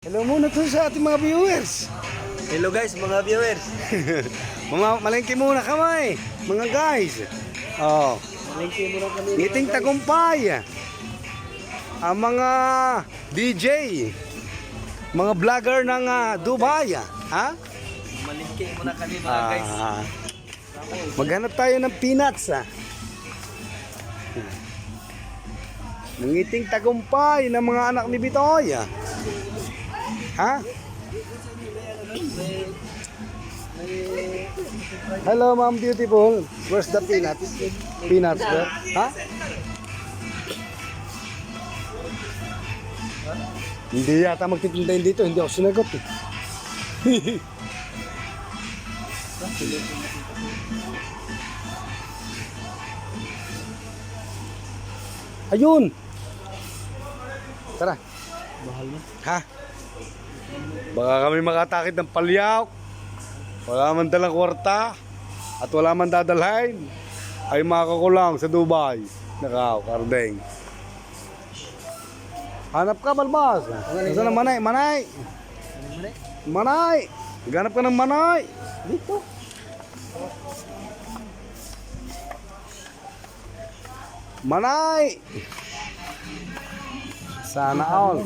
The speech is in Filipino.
Hello muna to sa ating mga viewers. Hello guys, mga viewers. Malengke muna kami, mga guys. Oh, Malingki muna kami. ngiting tagumpay. Ang mga DJ, mga vlogger ng Dubai, ha? Malingki muna kami mga guys. Maghanap tayo ng peanuts, Nangiting tagumpay ng mga anak ni Bitoy. Ha? Hello, Ma'am Beautiful. Where's the peanuts? Peanuts, sir? Ha? Hindi yata magtitindahin dito. Hindi ako sinagot eh. Ayun! Tara. Mahal na. Ha? Baka kami makatakit ng palyaw. Wala man dalang kwarta. At wala man dadalhin. Ay makakulang sa Dubai. Nakaw, kardeng. Hanap ka, Balbas. Saan ang manay? Manay! Manay! Ganap ka ng manay! Dito. Manay! Sana all.